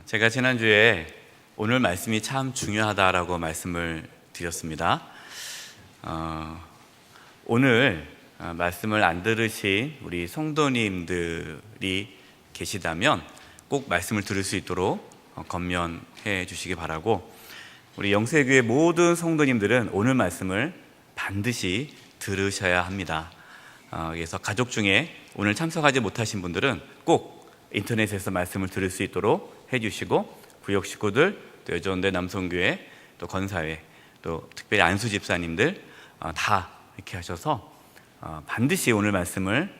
제가 지난주에 오늘 말씀이 참 중요하다라고 말씀을 드렸습니다. 오늘 말씀을 안 들으신 우리 성도님들이 계시다면 꼭 말씀을 들을 수 있도록 권면해 주시기 바라고, 우리 영세교회 모든 성도님들은 오늘 말씀을 반드시 들으셔야 합니다. 그래서 가족 중에 오늘 참석하지 못하신 분들은 꼭 인터넷에서 말씀을 들을 수 있도록 해주시고, 구역 식구들, 또 여전대 남성교회, 또 건사회, 또 특별히 안수 집사님들 다 이렇게 하셔서 반드시 오늘 말씀을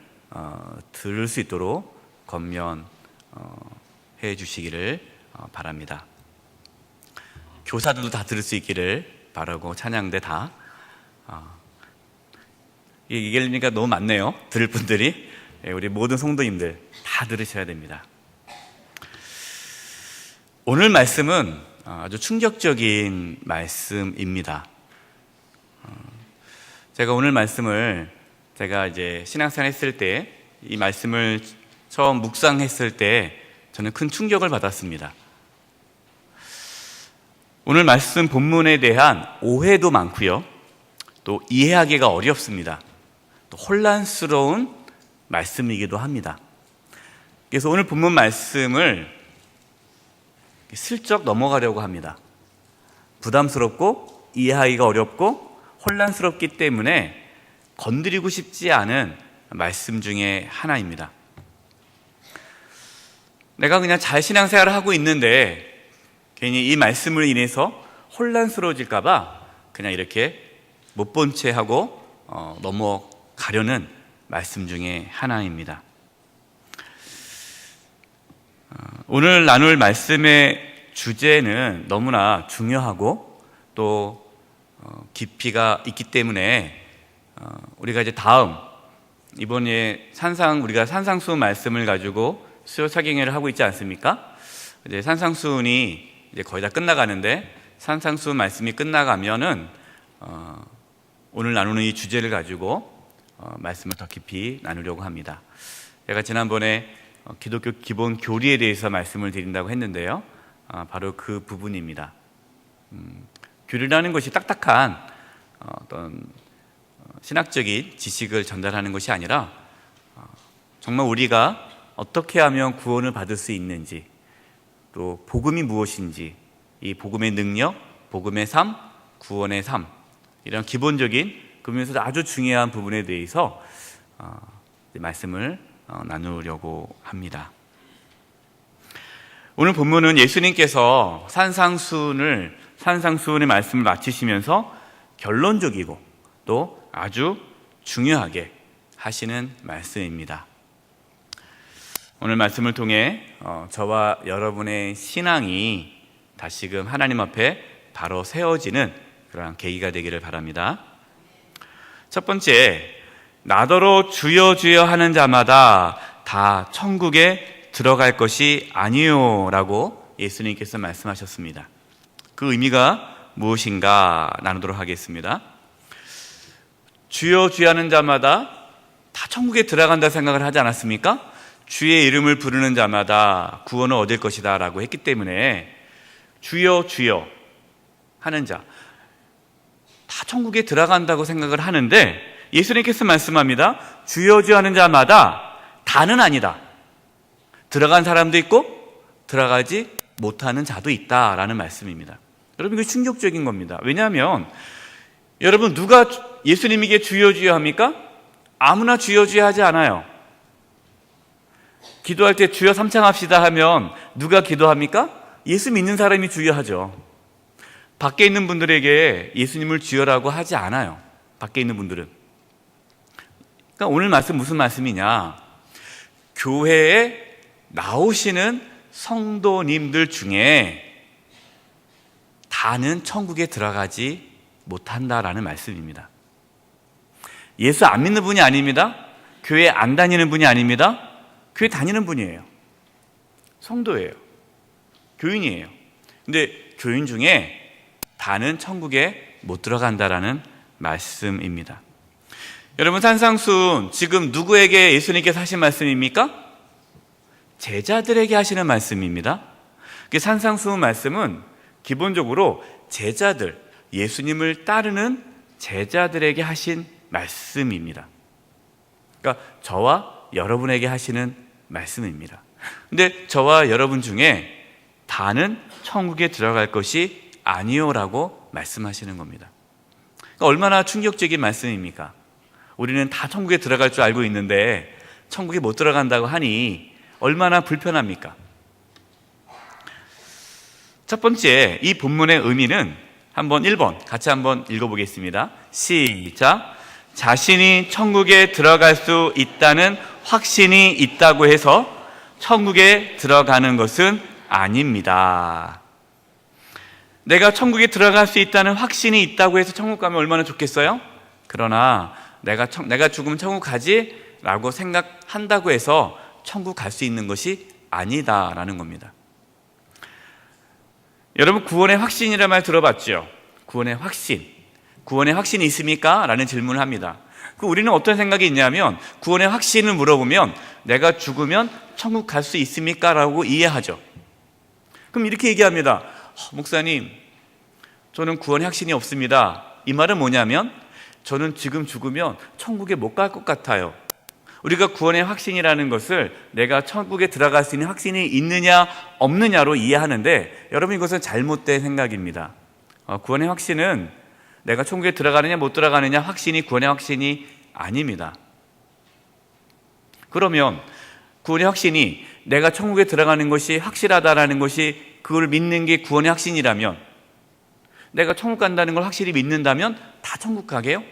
들을 수 있도록 권면해 주시기를 바랍니다. 교사들도 다 들을 수 있기를 바라고, 찬양대 다 얘기하니까 너무 많네요. 들을 분들이. 우리 모든 성도님들 다 들으셔야 됩니다. 오늘 말씀은 아주 충격적인 말씀입니다. 제가 오늘 말씀을 제가 이제 신앙생활 했을 때, 이 말씀을 처음 묵상했을 때 저는 큰 충격을 받았습니다. 오늘 말씀 본문에 대한 오해도 많고요, 또 이해하기가 어렵습니다. 또 혼란스러운 말씀이기도 합니다. 그래서 오늘 본문 말씀을 슬쩍 넘어가려고 합니다. 부담스럽고 이해하기가 어렵고 혼란스럽기 때문에 건드리고 싶지 않은 말씀 중에 하나입니다. 내가 그냥 잘 신앙생활을 하고 있는데 괜히 이 말씀을 인해서 혼란스러워질까 봐 그냥 이렇게 못 본 채 하고 넘어가려는 말씀 중에 하나입니다. 오늘 나눌 말씀의 주제는 너무나 중요하고 또 깊이가 있기 때문에 우리가 이제 이번에 우리가 산상수훈 말씀을 가지고 수요 사경회를 하고 있지 않습니까? 이제 산상수훈이 이제 거의 다 끝나가는데, 산상수훈 말씀이 끝나가면은 오늘 나누는 이 주제를 가지고 말씀을 더 깊이 나누려고 합니다. 제가 지난번에 기독교 기본 교리에 대해서 말씀을 드린다고 했는데요, 바로 그 부분입니다. 교리라는 것이 딱딱한 어떤 신학적인 지식을 전달하는 것이 아니라 정말 우리가 어떻게 하면 구원을 받을 수 있는지, 또 복음이 무엇인지, 이 복음의 능력, 복음의 삶, 구원의 삶, 이런 기본적인 그러면서 아주 중요한 부분에 대해서 말씀을 나누려고 합니다. 오늘 본문은 예수님께서 산상수훈의 말씀을 마치시면서 결론적이고 또 아주 중요하게 하시는 말씀입니다. 오늘 말씀을 통해 저와 여러분의 신앙이 다시금 하나님 앞에 바로 세워지는 그러한 계기가 되기를 바랍니다. 첫 번째, 나더러 주여 주여 하는 자마다 다 천국에 들어갈 것이 아니요 라고 예수님께서 말씀하셨습니다. 그 의미가 무엇인가 나누도록 하겠습니다. 주여 주여 하는 자마다 다 천국에 들어간다 생각을 하지 않았습니까? 주의 이름을 부르는 자마다 구원을 얻을 것이다 라고 했기 때문에 주여 주여 하는 자, 다 천국에 들어간다고 생각을 하는데, 예수님께서 말씀합니다. 주여 주여 하는 자마다 다는 아니다. 들어간 사람도 있고 들어가지 못하는 자도 있다라는 말씀입니다. 여러분, 이거 충격적인 겁니다. 왜냐하면 여러분, 누가 예수님에게 주여 주여 합니까? 아무나 주여 주여 하지 않아요. 기도할 때 주여 삼창합시다 하면 누가 기도합니까? 예수 믿는 사람이 주여 하죠. 밖에 있는 분들에게 예수님을 주여라고 하지 않아요. 밖에 있는 분들은. 그러니까 오늘 말씀 무슨 말씀이냐? 교회에 나오시는 성도님들 중에 다는 천국에 들어가지 못한다라는 말씀입니다. 예수 안 믿는 분이 아닙니다. 교회 안 다니는 분이 아닙니다. 교회 다니는 분이에요. 성도예요. 교인이에요. 근데 교인 중에 다는 천국에 못 들어간다라는 말씀입니다. 여러분, 산상수훈 지금 누구에게 예수님께서 하신 말씀입니까? 제자들에게 하시는 말씀입니다. 산상수훈 말씀은 기본적으로 제자들, 예수님을 따르는 제자들에게 하신 말씀입니다. 그러니까 저와 여러분에게 하시는 말씀입니다. 근데 저와 여러분 중에 다는 천국에 들어갈 것이 아니요라고 말씀하시는 겁니다. 그러니까 얼마나 충격적인 말씀입니까? 우리는 다 천국에 들어갈 줄 알고 있는데 천국에 못 들어간다고 하니 얼마나 불편합니까? 첫 번째, 이 본문의 의미는 한번 1번 같이 한번 읽어보겠습니다. 시작. 자신이 천국에 들어갈 수 있다는 확신이 있다고 해서 천국에 들어가는 것은 아닙니다. 내가 천국에 들어갈 수 있다는 확신이 있다고 해서 천국 가면 얼마나 좋겠어요? 그러나 내가 죽으면 천국 가지? 라고 생각한다고 해서 천국 갈 수 있는 것이 아니다라는 겁니다. 여러분, 구원의 확신이라는 말 들어봤죠? 구원의 확신. 구원의 확신이 있습니까? 라는 질문을 합니다. 우리는 어떤 생각이 있냐면 구원의 확신을 물어보면 내가 죽으면 천국 갈 수 있습니까? 라고 이해하죠. 그럼 이렇게 얘기합니다. 목사님, 저는 구원의 확신이 없습니다. 이 말은 뭐냐면 저는 지금 죽으면 천국에 못 갈 것 같아요. 우리가 구원의 확신이라는 것을 내가 천국에 들어갈 수 있는 확신이 있느냐 없느냐로 이해하는데 여러분, 이것은 잘못된 생각입니다. 구원의 확신은 내가 천국에 들어가느냐 못 들어가느냐 확신이 구원의 확신이 아닙니다. 그러면 구원의 확신이 내가 천국에 들어가는 것이 확실하다라는 것이 그걸 믿는 게 구원의 확신이라면, 내가 천국 간다는 걸 확실히 믿는다면 다 천국 가게요?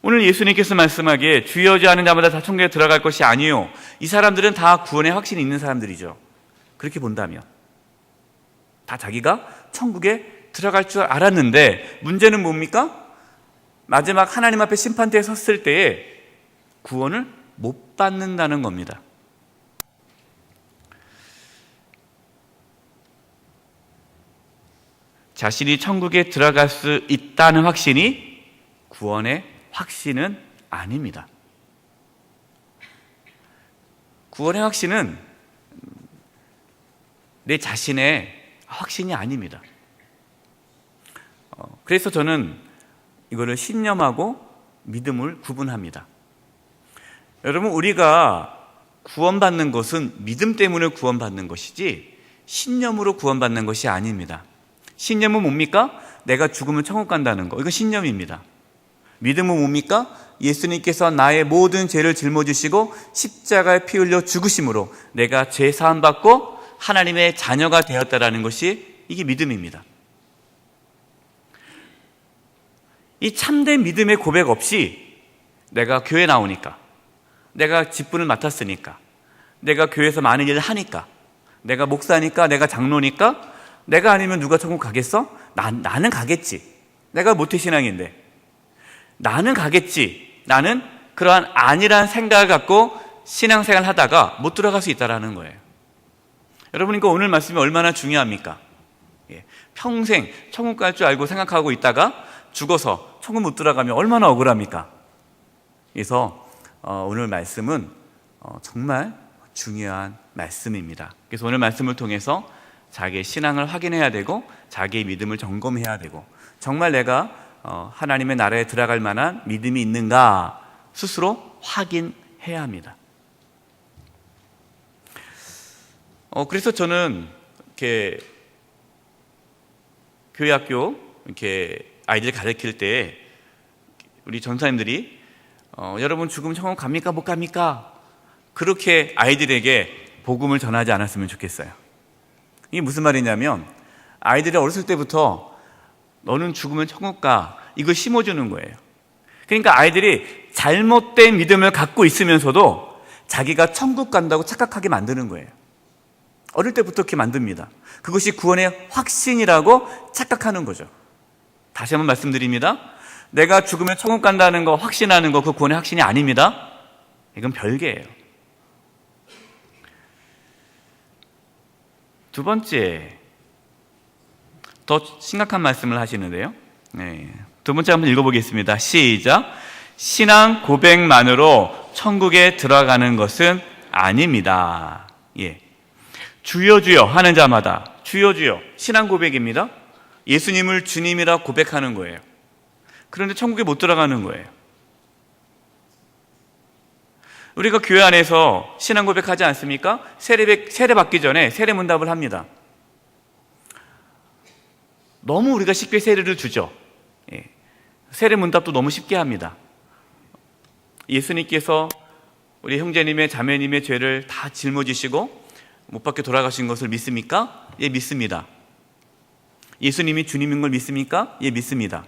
오늘 예수님께서 말씀하기에 주여 주여 하는 자마다 다 천국에 들어갈 것이 아니요, 이 사람들은 다 구원의 확신이 있는 사람들이죠. 그렇게 본다면 다 자기가 천국에 들어갈 줄 알았는데 문제는 뭡니까? 마지막 하나님 앞에 심판대에 섰을 때에 구원을 못 받는다는 겁니다. 자신이 천국에 들어갈 수 있다는 확신이 구원의 확신은 아닙니다. 구원의 확신은 내 자신의 확신이 아닙니다. 그래서 저는 이거를 신념하고 믿음을 구분합니다. 여러분, 우리가 구원받는 것은 믿음 때문에 구원받는 것이지 신념으로 구원받는 것이 아닙니다. 신념은 뭡니까? 내가 죽으면 천국 간다는 거, 이거 신념입니다. 믿음은 뭡니까? 예수님께서 나의 모든 죄를 짊어지시고 십자가에 피 흘려 죽으심으로 내가 죄 사함 받고 하나님의 자녀가 되었다라는 것이, 이게 믿음입니다. 이 참된 믿음의 고백 없이 내가 교회 나오니까, 내가 직분을 맡았으니까, 내가 교회에서 많은 일을 하니까, 내가 목사니까, 내가 장로니까, 내가 아니면 누가 천국 가겠어? 나는 가겠지. 내가 모태신앙인데 나는 가겠지. 나는 그러한 아니란 생각을 갖고 신앙생활을 하다가 못 들어갈 수 있다는 거예요. 여러분, 이거 오늘 말씀이 얼마나 중요합니까? 평생 천국 갈 줄 알고 생각하고 있다가 죽어서 천국 못 들어가면 얼마나 억울합니까? 그래서 오늘 말씀은 정말 중요한 말씀입니다. 그래서 오늘 말씀을 통해서 자기의 신앙을 확인해야 되고 자기의 믿음을 점검해야 되고, 정말 내가 하나님의 나라에 들어갈 만한 믿음이 있는가 스스로 확인해야 합니다. 그래서 저는 이렇게 교회 학교 이렇게 아이들 가르칠 때 우리 전사님들이 여러분 죽으면 천국 갑니까 못 갑니까? 그렇게 아이들에게 복음을 전하지 않았으면 좋겠어요. 이게 무슨 말이냐면 아이들이 어렸을 때부터 너는 죽으면 천국 가, 이걸 심어주는 거예요. 그러니까 아이들이 잘못된 믿음을 갖고 있으면서도 자기가 천국 간다고 착각하게 만드는 거예요. 어릴 때부터 그렇게 만듭니다. 그것이 구원의 확신이라고 착각하는 거죠. 다시 한번 말씀드립니다. 내가 죽으면 천국 간다는 거 확신하는 거, 그 구원의 확신이 아닙니다. 이건 별개예요. 두 번째, 더 심각한 말씀을 하시는데요. 두 번째 한번 읽어보겠습니다. 시작. 신앙 고백만으로 천국에 들어가는 것은 아닙니다. 주여 주여 하는 자마다, 주여 주여, 신앙 고백입니다. 예수님을 주님이라 고백하는 거예요. 그런데 천국에 못 들어가는 거예요. 우리가 교회 안에서 신앙 고백하지 않습니까? 세례 받기 전에 세례 문답을 합니다. 너무 우리가 쉽게 세례를 주죠. 세례 문답도 너무 쉽게 합니다. 예수님께서 우리 형제님의 자매님의 죄를 다 짊어지시고 못 박혀 돌아가신 것을 믿습니까? 예, 믿습니다. 예수님이 주님인 걸 믿습니까? 예, 믿습니다.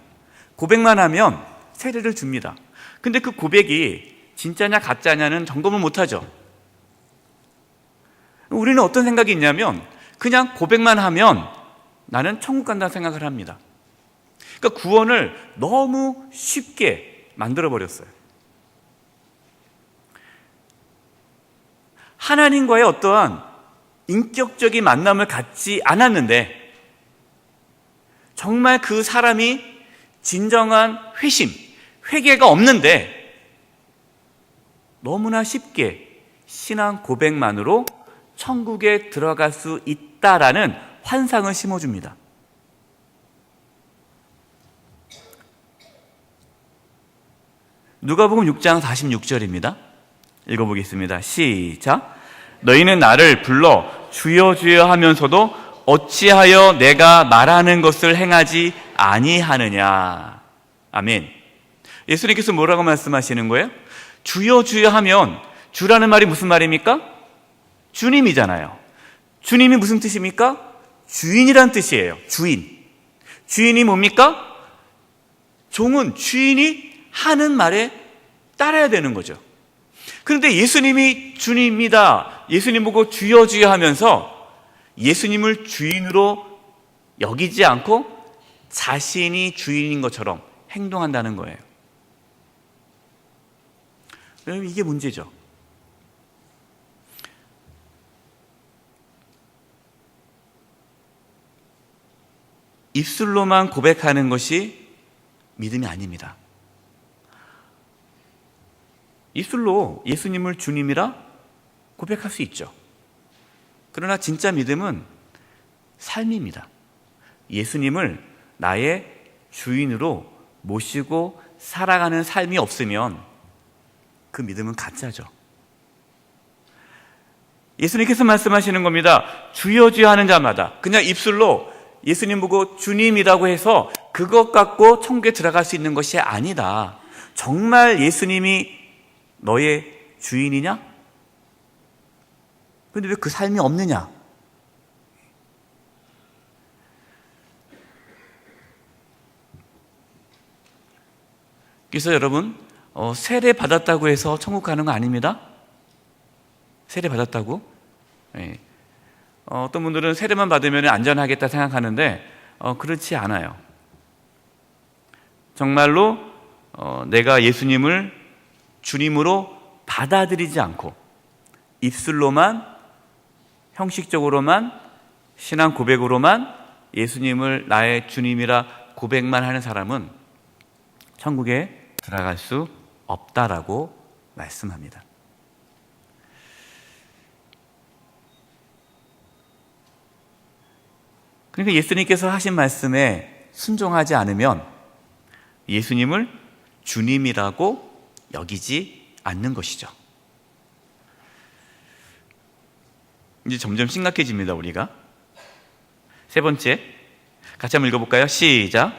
고백만 하면 세례를 줍니다. 근데 그 고백이 진짜냐 가짜냐는 점검을 못하죠. 우리는 어떤 생각이 있냐면 그냥 고백만 하면 나는 천국 간다는 생각을 합니다. 그러니까 구원을 너무 쉽게 만들어버렸어요. 하나님과의 어떠한 인격적인 만남을 갖지 않았는데 정말 그 사람이 진정한 회개가 없는데 너무나 쉽게 신앙 고백만으로 천국에 들어갈 수 있다라는 환상을 심어줍니다. 누가복음 6장 46절입니다. 읽어보겠습니다. 시작. 너희는 나를 불러 주여 주여 하면서도 어찌하여 내가 말하는 것을 행하지 아니하느냐. 아멘. 예수님께서 뭐라고 말씀하시는 거예요? 주여 주여 하면, 주라는 말이 무슨 말입니까? 주님이잖아요. 주님이 무슨 뜻입니까? 주인이란 뜻이에요. 주인이 뭡니까? 종은 주인이 하는 말에 따라야 되는 거죠. 그런데 예수님이 주님이다, 예수님 보고 주여 주여 하면서 예수님을 주인으로 여기지 않고 자신이 주인인 것처럼 행동한다는 거예요. 여러분, 이게 문제죠. 입술로만 고백하는 것이 믿음이 아닙니다. 입술로 예수님을 주님이라 고백할 수 있죠. 그러나 진짜 믿음은 삶입니다. 예수님을 나의 주인으로 모시고 살아가는 삶이 없으면 그 믿음은 가짜죠. 예수님께서 말씀하시는 겁니다. 주여 주여 하는 자마다, 그냥 입술로 예수님 보고 주님이라고 해서 그것 갖고 천국에 들어갈 수 있는 것이 아니다. 정말 예수님이 너의 주인이냐? 그런데 왜 그 삶이 없느냐? 그래서 여러분, 세례 받았다고 해서 천국 가는 거 아닙니다. 세례 받았다고? 네. 어떤 분들은 세례만 받으면 안전하겠다 생각하는데 그렇지 않아요. 정말로 내가 예수님을 주님으로 받아들이지 않고 입술로만, 형식적으로만, 신앙 고백으로만 예수님을 나의 주님이라 고백만 하는 사람은 천국에 들어갈 수 없다라고 말씀합니다. 그러니까 예수님께서 하신 말씀에 순종하지 않으면 예수님을 주님이라고 여기지 않는 것이죠. 이제 점점 심각해집니다, 우리가. 세 번째, 같이 한번 읽어볼까요? 시작.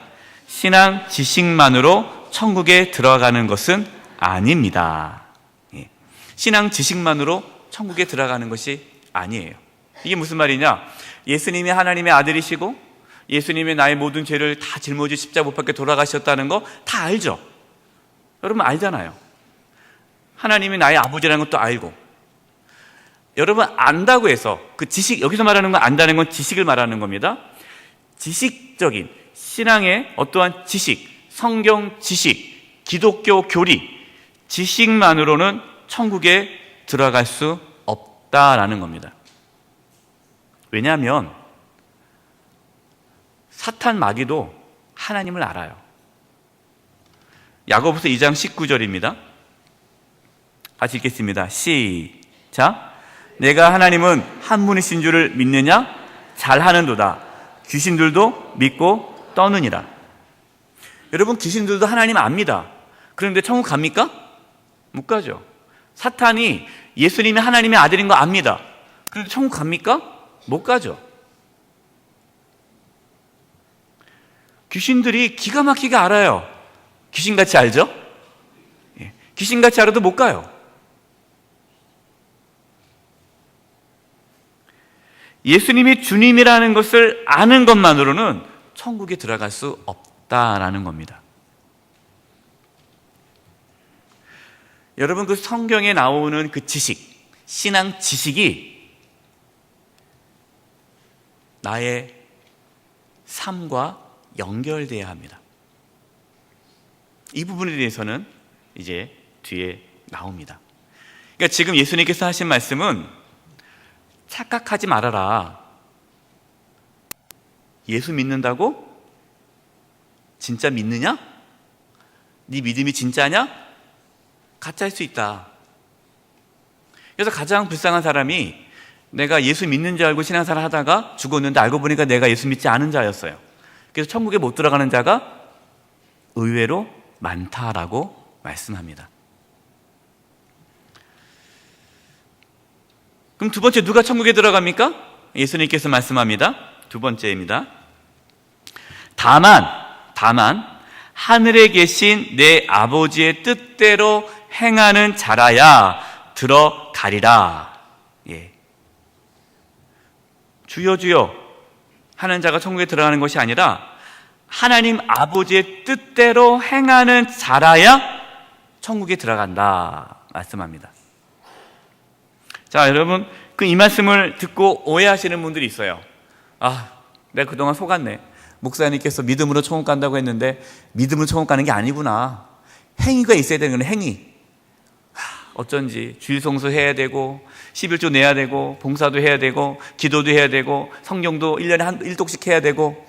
신앙 지식만으로 천국에 들어가는 것은 아닙니다. 신앙 지식만으로 천국에 들어가는 것이 아니에요. 이게 무슨 말이냐? 예수님이 하나님의 아들이시고 예수님이 나의 모든 죄를 다 짊어지 십자가 못 박혀 돌아가셨다는 거 다 알죠? 여러분 알잖아요. 하나님이 나의 아버지라는 것도 알고. 여러분 안다고 해서 그 지식, 여기서 말하는 건 안다는 건 지식을 말하는 겁니다. 지식적인 신앙의 어떠한 지식, 성경 지식, 기독교 교리, 지식만으로는 천국에 들어갈 수 없다라는 겁니다. 왜냐하면 사탄 마귀도 하나님을 알아요. 야고보서 2장 19절입니다. 같이 읽겠습니다. 시작. 내가 하나님은 한 분이신 줄을 믿느냐? 잘하는도다. 귀신들도 믿고 떠느니라. 여러분, 귀신들도 하나님 압니다. 그런데 천국 갑니까? 못 가죠. 사탄이 예수님이 하나님의 아들인 거 압니다. 그런데 천국 갑니까? 못 가죠. 귀신들이 기가 막히게 알아요. 귀신같이 알죠? 귀신같이 알아도 못 가요. 예수님이 주님이라는 것을 아는 것만으로는 천국에 들어갈 수 없다라는 겁니다. 여러분, 그 성경에 나오는 그 지식, 신앙 지식이 나의 삶과 연결돼야 합니다. 이 부분에 대해서는 이제 뒤에 나옵니다. 그러니까 지금 예수님께서 하신 말씀은 착각하지 말아라. 예수 믿는다고? 진짜 믿느냐? 네 믿음이 진짜냐? 가짜일 수 있다. 그래서 가장 불쌍한 사람이 내가 예수 믿는 줄 알고 신앙생활 하다가 죽었는데 알고 보니까 내가 예수 믿지 않은 자였어요. 그래서 천국에 못 들어가는 자가 의외로 많다라고 말씀합니다. 그럼 두 번째, 누가 천국에 들어갑니까? 예수님께서 말씀합니다. 두 번째입니다. 다만 하늘에 계신 내 아버지의 뜻대로 행하는 자라야 들어가리라. 예. 주여 주여 하는 자가 천국에 들어가는 것이 아니라 하나님 아버지의 뜻대로 행하는 자라야 천국에 들어간다 말씀합니다. 자, 여러분, 그 이 말씀을 듣고 오해하시는 분들이 있어요. 아, 내가 그동안 속았네. 목사님께서 믿음으로 천국 간다고 했는데 믿음으로 천국 가는 게 아니구나. 행위가 있어야 되는 건 행위. 어쩐지 주일 성수 해야 되고 11조 내야 되고 봉사도 해야 되고 기도도 해야 되고 성경도 1년에 한 1독씩 해야 되고.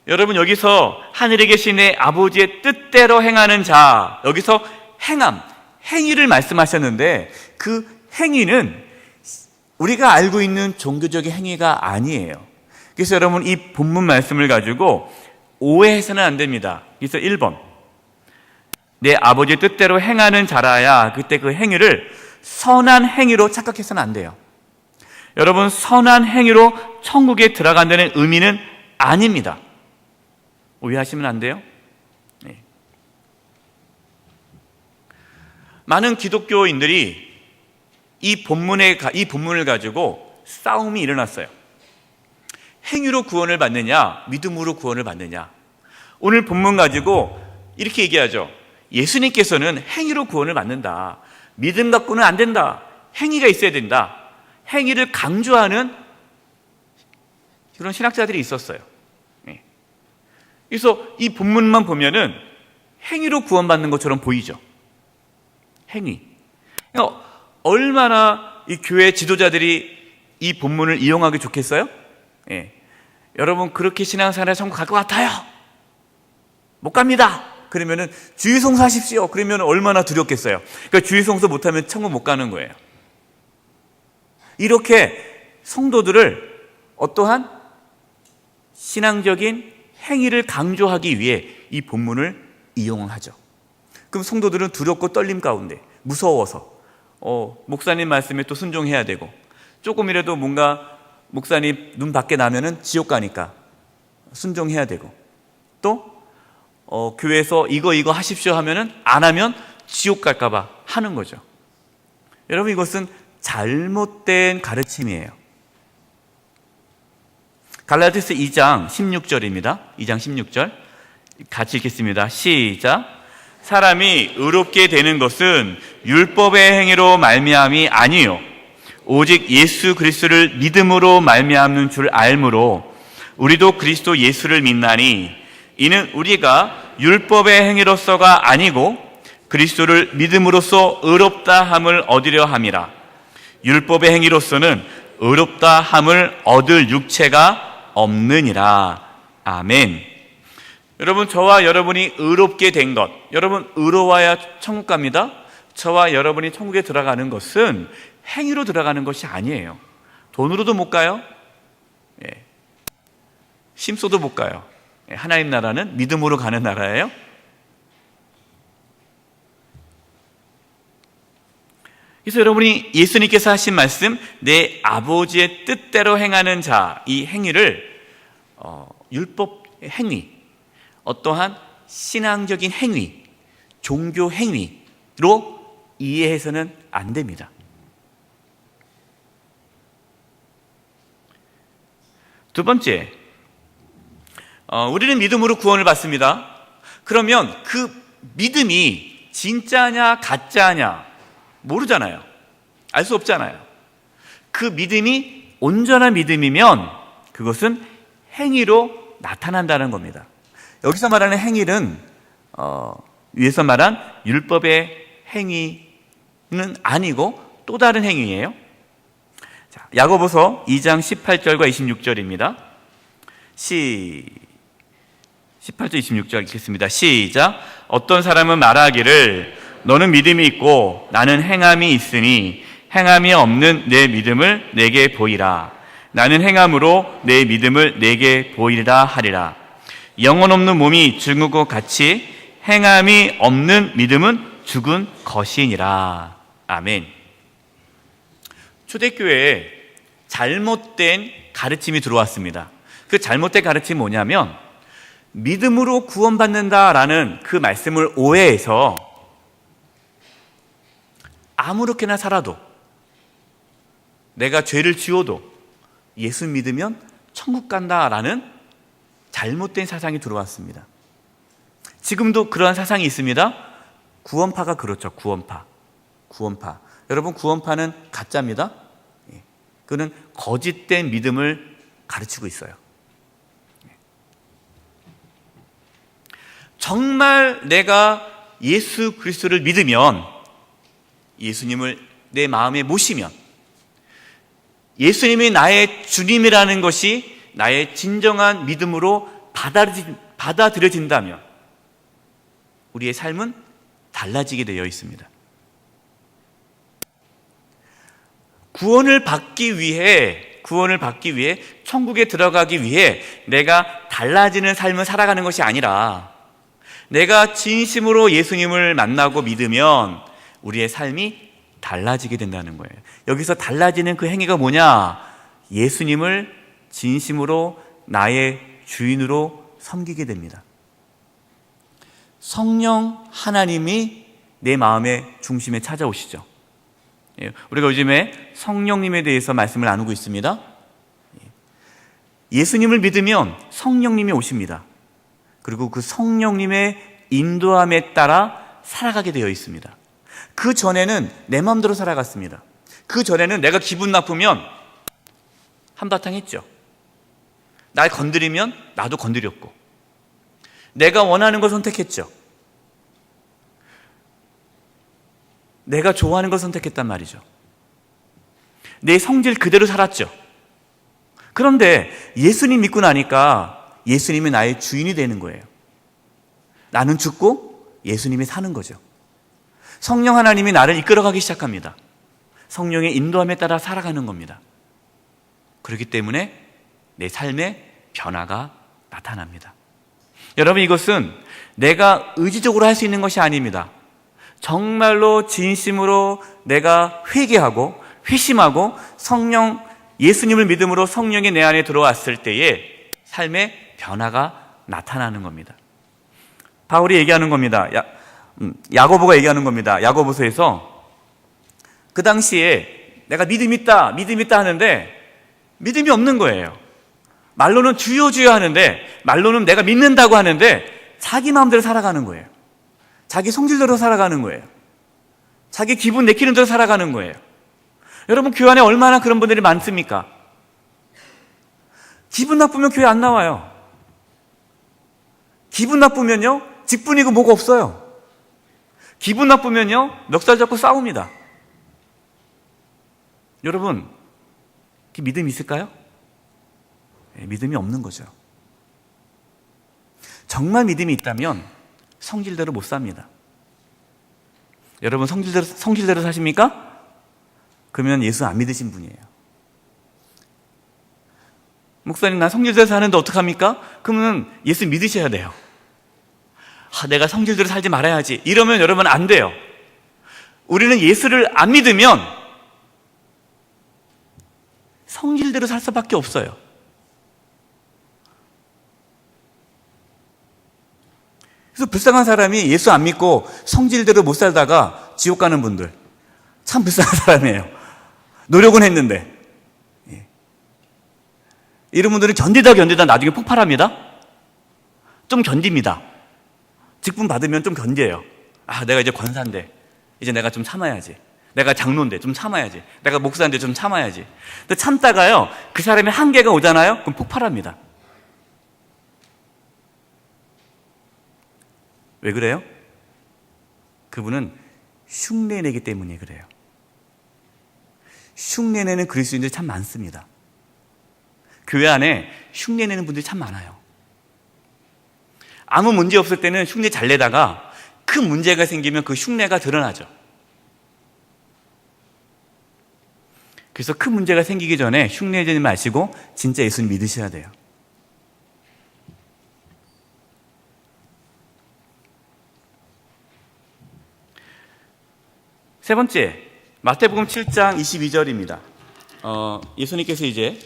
여러분, 여기서 하늘에 계신 내 아버지의 뜻대로 행하는 자, 여기서 행함, 행위를 말씀하셨는데 그 행위는 우리가 알고 있는 종교적인 행위가 아니에요. 그래서 여러분, 이 본문 말씀을 가지고 오해해서는 안 됩니다. 그래서 1번, 내 아버지의 뜻대로 행하는 자라야, 그때 그 행위를 선한 행위로 착각해서는 안 돼요. 여러분, 선한 행위로 천국에 들어간다는 의미는 아닙니다. 오해하시면 안 돼요. 네. 많은 기독교인들이 이 본문을 가지고 싸움이 일어났어요. 행위로 구원을 받느냐, 믿음으로 구원을 받느냐. 오늘 본문 가지고 이렇게 얘기하죠. 예수님께서는 행위로 구원을 받는다. 믿음 갖고는 안 된다. 행위가 있어야 된다. 행위를 강조하는 그런 신학자들이 있었어요. 그래서 이 본문만 보면은 행위로 구원받는 것처럼 보이죠. 행위. 얼마나 이 교회 지도자들이 이 본문을 이용하기 좋겠어요? 예. 여러분, 그렇게 신앙생활에 천국 갈 것 같아요? 못 갑니다. 그러면은 주일 성수하십시오. 그러면 얼마나 두렵겠어요. 그러니까 주일 성수 못하면 천국 못 가는 거예요. 이렇게 성도들을 어떠한 신앙적인 행위를 강조하기 위해 이 본문을 이용하죠. 그럼 성도들은 두렵고 떨림 가운데 무서워서 목사님 말씀에 또 순종해야 되고, 조금이라도 뭔가 목사님 눈 밖에 나면은 지옥 가니까 순종해야 되고, 또 교회에서 이거 하십시오 하면은 안 하면 지옥 갈까봐 하는 거죠. 여러분, 이것은 잘못된 가르침이에요. 갈라디아서 2장 16절입니다. 2장 16절 같이 읽겠습니다. 시작. 사람이 의롭게 되는 것은 율법의 행위로 말미암이 아니요 오직 예수 그리스도를 믿음으로 말미암는 줄 알므로 우리도 그리스도 예수를 믿나니 이는 우리가 율법의 행위로서가 아니고 그리스도를 믿음으로써 의롭다 함을 얻으려 함이라. 율법의 행위로서는 의롭다 함을 얻을 육체가 없느니라. 아멘. 여러분, 저와 여러분이 의롭게 된 것, 여러분 의로워야 천국 갑니다. 저와 여러분이 천국에 들어가는 것은 행위로 들어가는 것이 아니에요. 돈으로도 못 가요. 심소도 못 가요. 하나님 나라는 믿음으로 가는 나라예요. 그래서 여러분이 예수님께서 하신 말씀, 내 아버지의 뜻대로 행하는 자, 이 행위를 율법 행위, 어떠한 신앙적인 행위, 종교 행위로 이해해서는 안 됩니다. 두 번째, 우리는 믿음으로 구원을 받습니다. 그러면 그 믿음이 진짜냐 가짜냐 모르잖아요. 알 수 없잖아요. 그 믿음이 온전한 믿음이면 그것은 행위로 나타난다는 겁니다. 여기서 말하는 행위는 위에서 말한 율법의 행위는 아니고 또 다른 행위예요. 자, 야고보서 2장 18절과 26절입니다. 18절 26절 읽겠습니다. 시작. 어떤 사람은 말하기를 너는 믿음이 있고 나는 행함이 있으니 행함이 없는 내 믿음을 내게 보이라. 나는 행함으로 내 믿음을 내게 보이라 하리라. 영혼 없는 몸이 죽은 것 같이 행함이 없는 믿음은 죽은 것이니라. 아멘. 초대교회에 잘못된 가르침이 들어왔습니다. 그 잘못된 가르침이 뭐냐면 믿음으로 구원받는다라는 그 말씀을 오해해서 아무렇게나 살아도, 내가 죄를 지어도 예수 믿으면 천국 간다라는 잘못된 사상이 들어왔습니다. 지금도 그러한 사상이 있습니다. 구원파가 그렇죠. 구원파. 여러분, 구원파는 가짜입니다. 그는 거짓된 믿음을 가르치고 있어요. 정말 내가 예수 그리스도를 믿으면, 예수님을 내 마음에 모시면, 예수님이 나의 주님이라는 것이 나의 진정한 믿음으로 받아들여진다면 우리의 삶은 달라지게 되어 있습니다. 구원을 받기 위해, 천국에 들어가기 위해 내가 달라지는 삶을 살아가는 것이 아니라, 내가 진심으로 예수님을 만나고 믿으면 우리의 삶이 달라지게 된다는 거예요. 여기서 달라지는 그 행위가 뭐냐? 예수님을 진심으로 나의 주인으로 섬기게 됩니다. 성령 하나님이 내 마음의 중심에 찾아오시죠. 우리가 요즘에 성령님에 대해서 말씀을 나누고 있습니다. 예수님을 믿으면 성령님이 오십니다. 그리고 그 성령님의 인도함에 따라 살아가게 되어 있습니다. 그 전에는 내 마음대로 살아갔습니다. 그 전에는 내가 기분 나쁘면 한바탕 했죠. 날 건드리면 나도 건드렸고, 내가 원하는 걸 선택했죠. 내가 좋아하는 걸 선택했단 말이죠. 내 성질 그대로 살았죠. 그런데 예수님 믿고 나니까 예수님이 나의 주인이 되는 거예요. 나는 죽고 예수님이 사는 거죠. 성령 하나님이 나를 이끌어가기 시작합니다. 성령의 인도함에 따라 살아가는 겁니다. 그렇기 때문에 내 삶에 변화가 나타납니다. 여러분, 이것은 내가 의지적으로 할 수 있는 것이 아닙니다. 정말로 진심으로 내가 회개하고 회심하고 예수님을 믿음으로 성령이 내 안에 들어왔을 때에 삶의 변화가 나타나는 겁니다. 바울이 얘기하는 겁니다. 야고보가 얘기하는 겁니다. 야고보서에서 그 당시에 내가 믿음 있다 하는데 믿음이 없는 거예요. 말로는 주여 주여 하는데, 말로는 내가 믿는다고 하는데 자기 마음대로 살아가는 거예요. 자기 성질대로 살아가는 거예요. 자기 기분 내키는 대로 살아가는 거예요. 여러분, 교회 안에 얼마나 그런 분들이 많습니까? 기분 나쁘면 교회 안 나와요. 기분 나쁘면요, 직분이고 뭐가 없어요. 기분 나쁘면요, 멱살 잡고 싸웁니다. 여러분, 믿음이 있을까요? 믿음이 없는 거죠. 정말 믿음이 있다면 성질대로 못 삽니다. 여러분 성질대로 사십니까? 그러면 예수 안 믿으신 분이에요. 목사님, 나 성질대로 사는데 어떡합니까? 그러면 예수 믿으셔야 돼요. 내가 성질대로 살지 말아야지, 이러면 여러분 안 돼요. 우리는 예수를 안 믿으면 성질대로 살 수밖에 없어요. 그래서 불쌍한 사람이 예수 안 믿고 성질대로 못 살다가 지옥 가는 분들, 참 불쌍한 사람이에요. 노력은 했는데. 이런 분들은 견디다 나중에 폭발합니다. 좀 견딥니다. 직분 받으면 좀 견뎌요. 내가 이제 권사인데 이제 내가 좀 참아야지, 내가 장로인데 좀 참아야지, 내가 목사인데 좀 참아야지. 근데 참다가요, 그 사람의 한계가 오잖아요. 그럼 폭발합니다. 왜 그래요? 그분은 흉내내기 때문에 그래요. 흉내내는 그리스도인들이 참 많습니다. 교회 안에 흉내내는 분들이 참 많아요. 아무 문제 없을 때는 흉내 잘 내다가 큰 문제가 생기면 그 흉내가 드러나죠. 그래서 큰 문제가 생기기 전에 흉내내지 마시고 진짜 예수님 믿으셔야 돼요. 세 번째, 마태복음 7장 22절입니다. 예수님께서 이제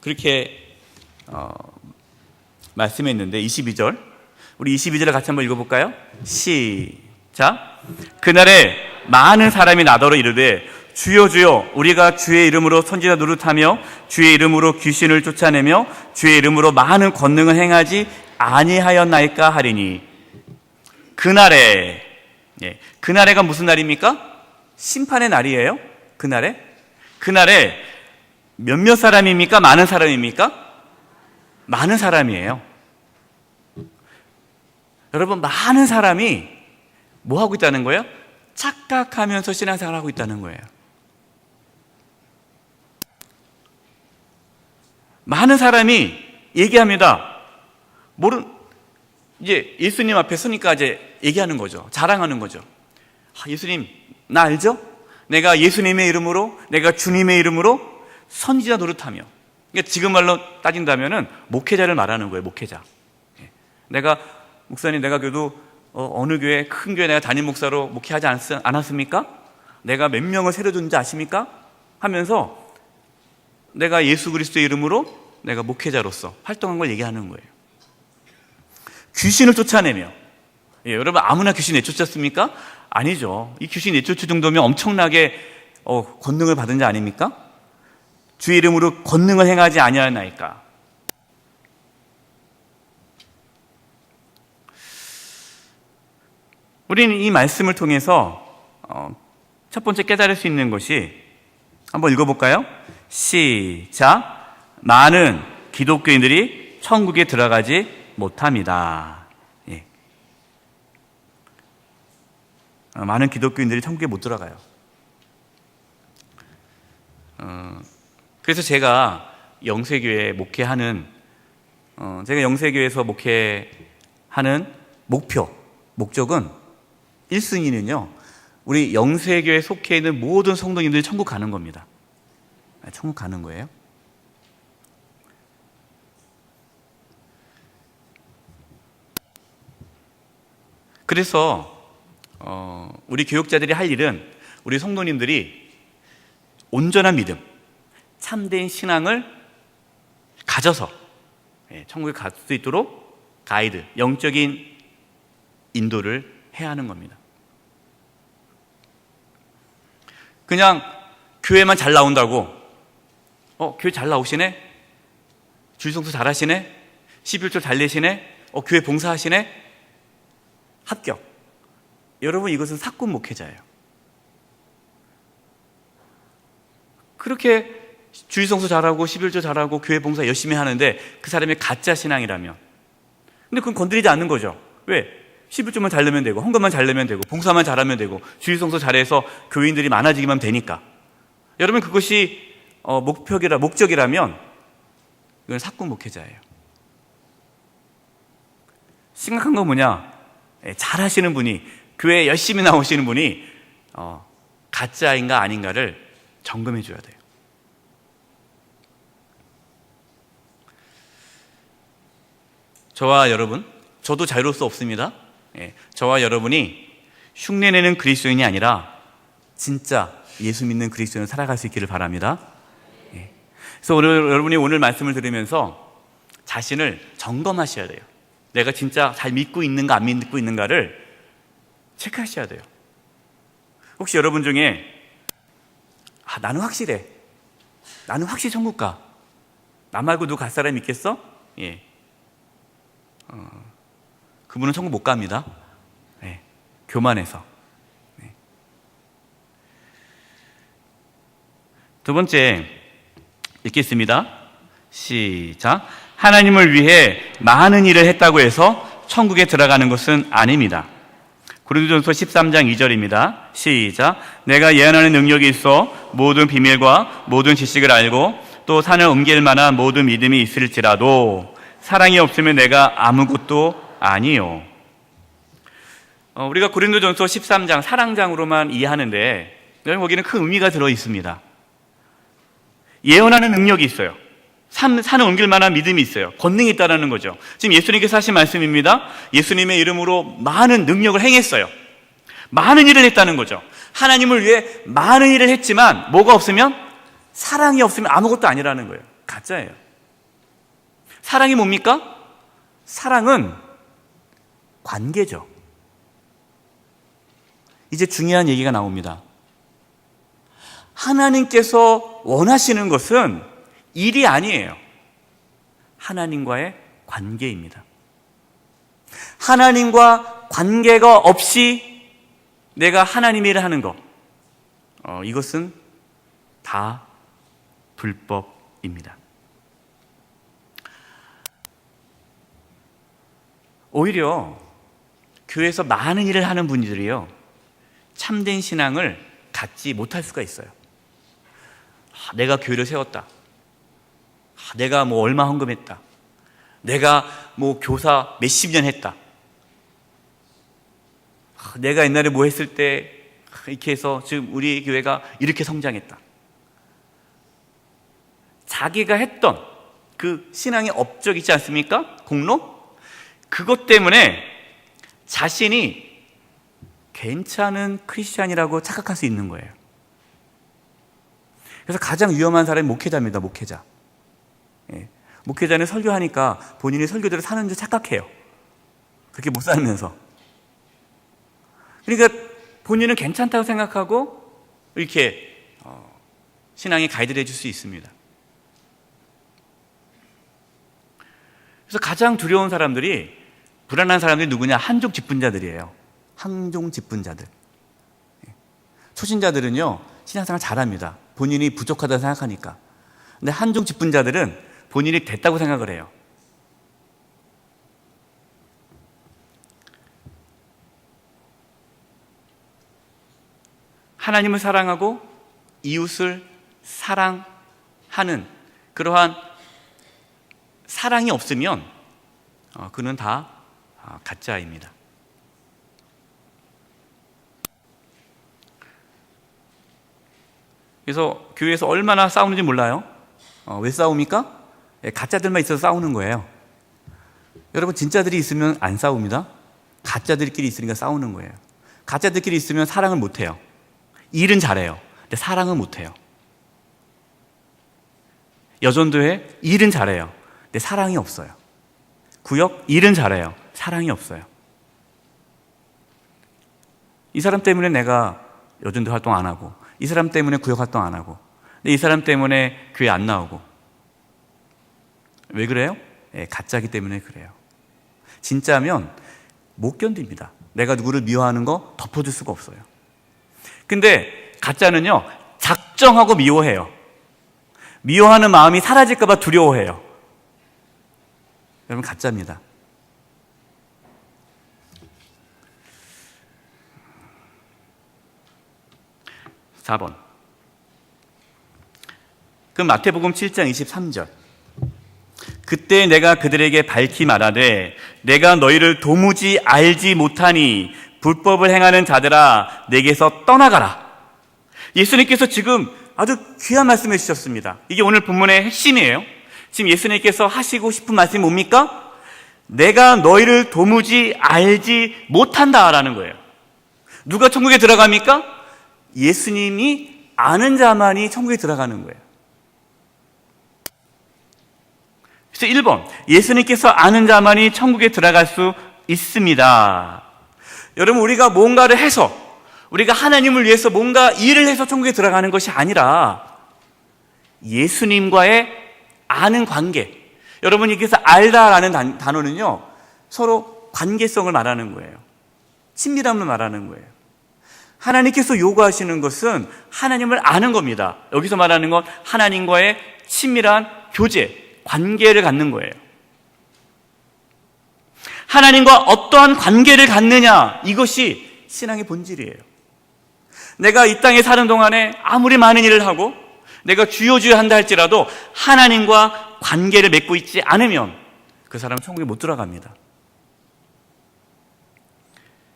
그렇게 말씀했는데 22절, 우리 22절을 같이 한번 읽어볼까요? 시작. 그날에 많은 사람이 나더러 이르되 주여 주여, 우리가 주의 이름으로 선지자 노릇하며 주의 이름으로 귀신을 쫓아내며 주의 이름으로 많은 권능을 행하지 아니하였나이까 하리니. 그날에, 그날에가 무슨 날입니까? 심판의 날이에요. 그날에 몇몇 사람입니까? 많은 사람입니까? 많은 사람이에요. 여러분, 많은 사람이 뭐 하고 있다는 거예요? 착각하면서 신앙생활을 하고 있다는 거예요. 많은 사람이 얘기합니다. 이제 예수님 앞에 서니까 이제 얘기하는 거죠. 자랑하는 거죠. 예수님, 나 알죠? 내가 예수님의 이름으로, 내가 주님의 이름으로 선지자 노릇하며. 그러니까 지금 말로 따진다면은 목회자를 말하는 거예요. 목회자. 목사님, 내가 그래도 어느 교회, 큰 교회 내가 담임 목사로 목회하지 않았습니까? 내가 몇 명을 세려준지 아십니까? 하면서 내가 예수 그리스도의 이름으로 내가 목회자로서 활동한 걸 얘기하는 거예요. 귀신을 쫓아내며. 여러분, 아무나 귀신 내쫓았습니까? 아니죠. 이 귀신 내쫓을 정도면 엄청나게 권능을 받은 자 아닙니까? 주의 이름으로 권능을 행하지 아니하나이까. 우리는 이 말씀을 통해서 첫 번째 깨달을 수 있는 것이, 한번 읽어볼까요? 시작. 많은 기독교인들이 천국에 들어가지 못합니다. 많은 기독교인들이 천국에 못 들어가요. 그래서 제가 영세교회 목회하는, 제가 영세교회에서 목회하는 목적은 1순위는요, 우리 영세교회에 속해 있는 모든 성도님들이 천국 가는 겁니다. 천국 가는 거예요. 그래서 우리 교육자들이 할 일은 우리 성도님들이 온전한 믿음, 참된 신앙을 가져서 천국에 갈 수 있도록 가이드, 영적인 인도를 해야 하는 겁니다. 그냥 교회만 잘 나온다고, 교회 잘 나오시네? 주일성수 잘 하시네? 11조 잘 내시네? 교회 봉사하시네? 합격. 여러분, 이것은 사꾼 목회자예요. 그렇게 주일성수 잘하고 11조 잘하고 교회 봉사 열심히 하는데 그 사람이 가짜 신앙이라면, 근데 그건 건드리지 않는 거죠. 왜? 11조만 잘 내면 되고, 헌금만 잘 내면 되고, 봉사만 잘하면 되고, 주일성수 잘해서 교인들이 많아지기만 되니까. 여러분, 그것이 목적이라면 이건 사꾼 목회자예요. 심각한 건 뭐냐? 잘 하시는 분이 교회에 열심히 나오시는 분이 가짜인가 아닌가를 점검해 줘야 돼요. 저와 여러분, 저도 자유로울 수 없습니다. 저와 여러분이 흉내내는 그리스도인이 아니라 진짜 예수 믿는 그리스도인으로 살아갈 수 있기를 바랍니다. 그래서 여러분이 오늘 말씀을 들으면서 자신을 점검하셔야 돼요. 내가 진짜 잘 믿고 있는가 안 믿고 있는가를 체크하셔야 돼요. 혹시 여러분 중에 나는 확실해, 나는 확실히 천국 가, 나 말고 누구 갈 사람 있겠어? 그분은 천국 못 갑니다. 교만해서. 두 번째 읽겠습니다. 시작. 하나님을 위해 많은 일을 했다고 해서 천국에 들어가는 것은 아닙니다. 고린도전서 13장 2절입니다. 시작. 내가 예언하는 능력이 있어 모든 비밀과 모든 지식을 알고 또 산을 옮길 만한 모든 믿음이 있을지라도 사랑이 없으면 내가 아무것도 아니요. 우리가 고린도전서 13장 사랑장으로만 이해하는데 거기는 큰 의미가 들어 있습니다. 예언하는 능력이 있어요. 산을 옮길 만한 믿음이 있어요. 권능이 있다는 거죠. 지금 예수님께서 하신 말씀입니다. 예수님의 이름으로 많은 능력을 행했어요. 많은 일을 했다는 거죠. 하나님을 위해 많은 일을 했지만 뭐가 없으면, 사랑이 없으면 아무것도 아니라는 거예요. 가짜예요. 사랑이 뭡니까? 사랑은 관계죠. 이제 중요한 얘기가 나옵니다. 하나님께서 원하시는 것은 일이 아니에요. 하나님과의 관계입니다. 하나님과 관계가 없이 내가 하나님 일을 하는 것, 이것은 다 불법입니다. 오히려 교회에서 많은 일을 하는 분들이요, 참된 신앙을 갖지 못할 수가 있어요. 내가 교회를 세웠다, 내가 뭐 얼마 헌금했다, 내가 뭐 교사 몇십 년 했다, 내가 옛날에 뭐 했을 때 이렇게 해서 지금 우리 교회가 이렇게 성장했다. 자기가 했던 그 신앙의 업적 있지 않습니까? 공로? 그것 때문에 자신이 괜찮은 크리스찬이라고 착각할 수 있는 거예요. 그래서 가장 위험한 사람이 목회자입니다. 목회자. 목회자는 설교하니까 본인이 설교대로 사는 줄 착각해요. 그렇게 못 살면서. 그러니까 본인은 괜찮다고 생각하고 이렇게 신앙에 가이드를 해줄 수 있습니다. 그래서 가장 두려운 사람들이, 불안한 사람들이 누구냐? 한종 직분자들이에요. 한종 직분자들. 초신자들은요, 신앙생활 잘합니다. 본인이 부족하다고 생각하니까. 근데 한종 직분자들은 본인이 됐다고 생각을 해요. 하나님을 사랑하고 이웃을 사랑하는 그러한 사랑이 없으면 그는 다 가짜입니다. 그래서 교회에서 얼마나 싸우는지 몰라요. 왜 싸웁니까? 가짜들만 있어서 싸우는 거예요. 여러분, 진짜들이 있으면 안 싸웁니다. 가짜들끼리 있으니까 싸우는 거예요. 가짜들끼리 있으면 사랑을 못해요. 일은 잘해요. 근데 사랑은 못해요. 여전도회 일은 잘해요. 근데 사랑이 없어요. 구역 일은 잘해요. 사랑이 없어요. 이 사람 때문에 내가 여전도 활동 안 하고, 이 사람 때문에 구역 활동 안 하고, 이 사람 때문에 교회 안 나오고. 왜 그래요? 가짜기 때문에 그래요. 진짜면 못 견딥니다. 내가 누구를 미워하는 거 덮어줄 수가 없어요. 근데 가짜는요, 작정하고 미워해요. 미워하는 마음이 사라질까 봐 두려워해요. 여러분, 가짜입니다. (4번) 그 마태복음 7장 23절. 그때 내가 그들에게 밝히 말하되 내가 너희를 도무지 알지 못하니 불법을 행하는 자들아 내게서 떠나가라. 예수님께서 지금 아주 귀한 말씀해 주셨습니다. 이게 오늘 본문의 핵심이에요. 지금 예수님께서 하시고 싶은 말씀이 뭡니까? 내가 너희를 도무지 알지 못한다라는 거예요. 누가 천국에 들어갑니까? 예수님이 아는 자만이 천국에 들어가는 거예요. 그래서 1번, 예수님께서 아는 자만이 천국에 들어갈 수 있습니다. 여러분, 우리가 뭔가를 해서, 우리가 하나님을 위해서 뭔가 일을 해서 천국에 들어가는 것이 아니라 예수님과의 아는 관계. 여러분, 여기서 알다라는 단어는요, 서로 관계성을 말하는 거예요. 친밀함을 말하는 거예요. 하나님께서 요구하시는 것은 하나님을 아는 겁니다. 여기서 말하는 건 하나님과의 친밀한 교제, 관계를 갖는 거예요. 하나님과 어떠한 관계를 갖느냐, 이것이 신앙의 본질이에요. 내가 이 땅에 사는 동안에 아무리 많은 일을 하고 내가 주여 한다 할지라도 하나님과 관계를 맺고 있지 않으면 그 사람은 천국에 못 들어갑니다.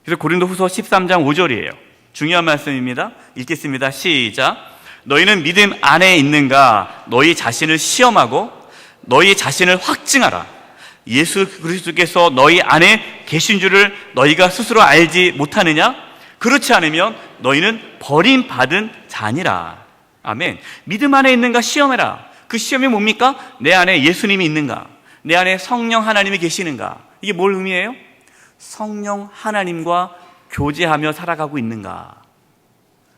그래서 고린도후서 13장 5절이에요. 중요한 말씀입니다. 읽겠습니다. 시작. 너희는 믿음 안에 있는가? 너희 자신을 시험하고 너희 자신을 확증하라. 예수 그리스도께서 너희 안에 계신 줄을 너희가 스스로 알지 못하느냐? 그렇지 않으면 너희는 버림받은 자니라. 아멘. 믿음 안에 있는가 시험해라. 그 시험이 뭡니까? 내 안에 예수님이 있는가? 내 안에 성령 하나님이 계시는가? 이게 뭘 의미해요? 성령 하나님과 교제하며 살아가고 있는가?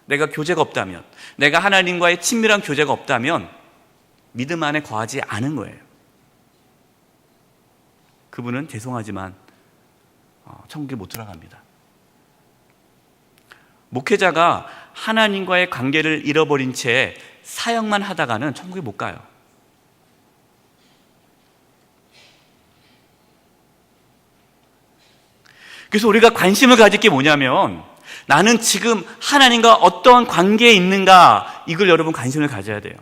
내가 교제가 없다면, 내가 하나님과의 친밀한 교제가 없다면 믿음 안에 거하지 않은 거예요. 그분은 죄송하지만 천국에 못 들어갑니다. 목회자가 하나님과의 관계를 잃어버린 채 사역만 하다가는 천국에 못 가요. 그래서 우리가 관심을 가질 게 뭐냐면 나는 지금 하나님과 어떠한 관계에 있는가, 이걸 여러분 관심을 가져야 돼요.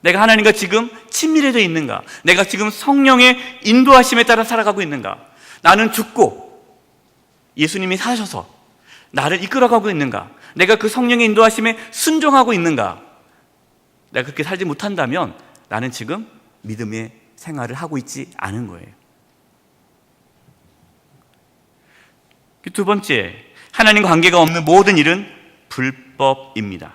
내가 하나님과 지금 친밀해져 있는가? 내가 지금 성령의 인도하심에 따라 살아가고 있는가? 나는 죽고 예수님이 사셔서 나를 이끌어가고 있는가? 내가 그 성령의 인도하심에 순종하고 있는가? 내가 그렇게 살지 못한다면 나는 지금 믿음의 생활을 하고 있지 않은 거예요. 두 번째, 하나님 관계가 없는 모든 일은 불법입니다.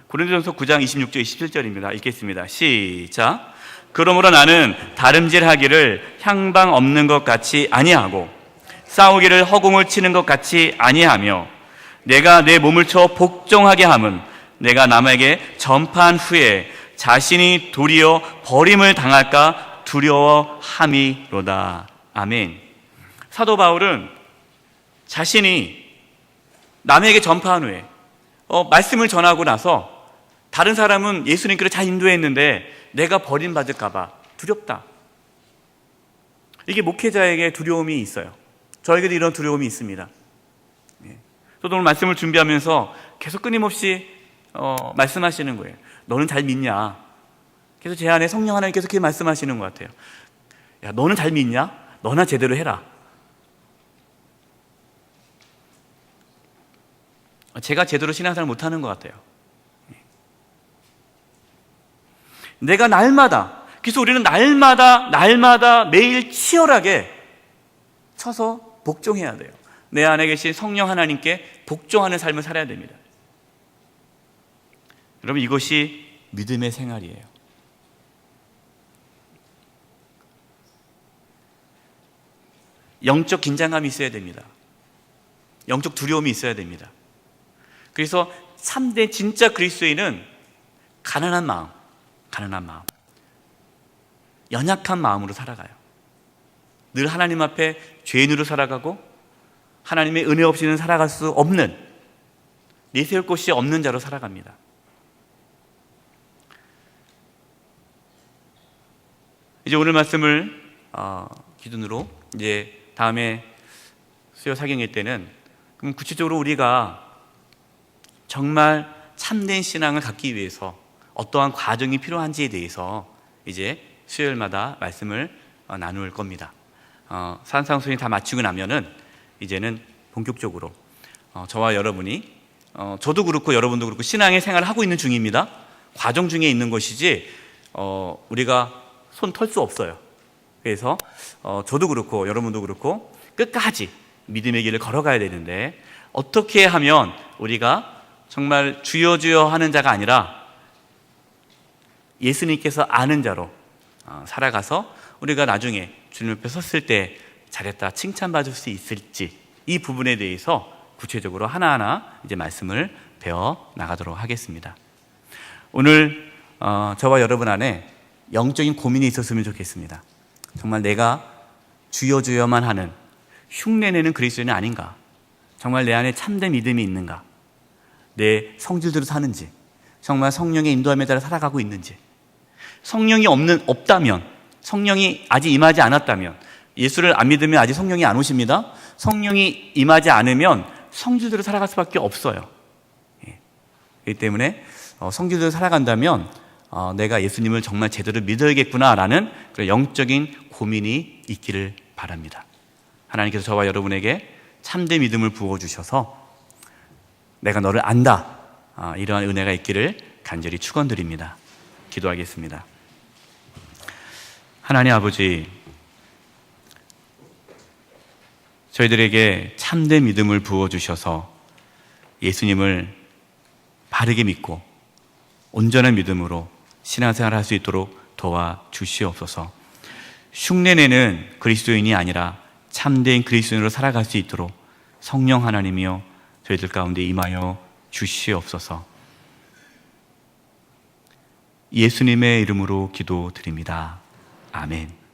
고린도전서 9장 26절 27절입니다. 읽겠습니다. 시작. 그러므로 나는 다름질하기를 향방 없는 것 같이 아니하고 싸우기를 허공을 치는 것 같이 아니하며 내가 내 몸을 쳐 복종하게 함은 내가 남에게 전파한 후에 자신이 도리어 버림을 당할까 두려워함이로다. 아멘. 사도 바울은 자신이 남에게 전파한 후에 말씀을 전하고 나서 다른 사람은 예수님께로 잘 인도했는데 내가 버림받을까 봐 두렵다. 이게 목회자에게 두려움이 있어요. 저에게도 이런 두려움이 있습니다. 저도 오늘 말씀을 준비하면서 계속 끊임없이 말씀하시는 거예요. 너는 잘 믿냐? 그래서 제 안에 성령 하나님께서 그렇게 말씀하시는 것 같아요. 야, 너는 잘 믿냐? 너나 제대로 해라. 제가 제대로 신앙생활을 못하는 것 같아요. 내가 날마다, 그래서 우리는 날마다 매일 치열하게 쳐서 복종해야 돼요. 내 안에 계신 성령 하나님께 복종하는 삶을 살아야 됩니다. 여러분, 이것이 믿음의 생활이에요. 영적 긴장감이 있어야 됩니다. 영적 두려움이 있어야 됩니다. 그래서 참된 진짜 그리스도인은 가난한 마음, 연약한 마음으로 살아가요. 늘 하나님 앞에 죄인으로 살아가고 하나님의 은혜 없이는 살아갈 수 없는, 내세울 곳이 없는 자로 살아갑니다. 이제 오늘 말씀을 기준으로 이제 다음에 수요 사경일 때는 그럼 구체적으로 우리가 정말 참된 신앙을 갖기 위해서 어떠한 과정이 필요한지에 대해서 이제 수요일마다 말씀을 나눌 겁니다. 산상수훈이 다 마치고 나면은 이제는 본격적으로 저와 여러분이 저도 그렇고 여러분도 그렇고 신앙의 생활을 하고 있는 중입니다. 과정 중에 있는 것이지 우리가 손 털 수 없어요. 그래서 저도 그렇고 여러분도 그렇고 끝까지 믿음의 길을 걸어가야 되는데, 어떻게 하면 우리가 정말 주여 주여 하는 자가 아니라 예수님께서 아는 자로 살아가서 우리가 나중에 주님 옆에 섰을 때 잘했다 칭찬받을 수 있을지, 이 부분에 대해서 구체적으로 하나하나 이제 말씀을 배워 나가도록 하겠습니다. 오늘 저와 여러분 안에 영적인 고민이 있었으면 좋겠습니다. 정말 내가 주여 주여만 하는 흉내내는 그리스도인이 아닌가? 정말 내 안에 참된 믿음이 있는가? 내 성질대로 사는지, 정말 성령의 인도함에 따라 살아가고 있는지, 성령이 없다면, 성령이 아직 임하지 않았다면, 예수를 안 믿으면 아직 성령이 안 오십니다. 성령이 임하지 않으면 성질대로 살아갈 수밖에 없어요. 그렇기 때문에 성질대로 살아간다면 내가 예수님을 정말 제대로 믿어야겠구나라는 그런 영적인 고민이 있기를 바랍니다. 하나님께서 저와 여러분에게 참된 믿음을 부어주셔서 내가 너를 안다, 이러한 은혜가 있기를 간절히 축원드립니다. 기도하겠습니다. 하나님 아버지, 저희들에게 참된 믿음을 부어주셔서 예수님을 바르게 믿고 온전한 믿음으로 신앙생활을 할 수 있도록 도와주시옵소서. 흉내내는 그리스도인이 아니라 참된 그리스도인으로 살아갈 수 있도록 성령 하나님이여 저희들 가운데 임하여 주시옵소서. 예수님의 이름으로 기도드립니다. 아멘.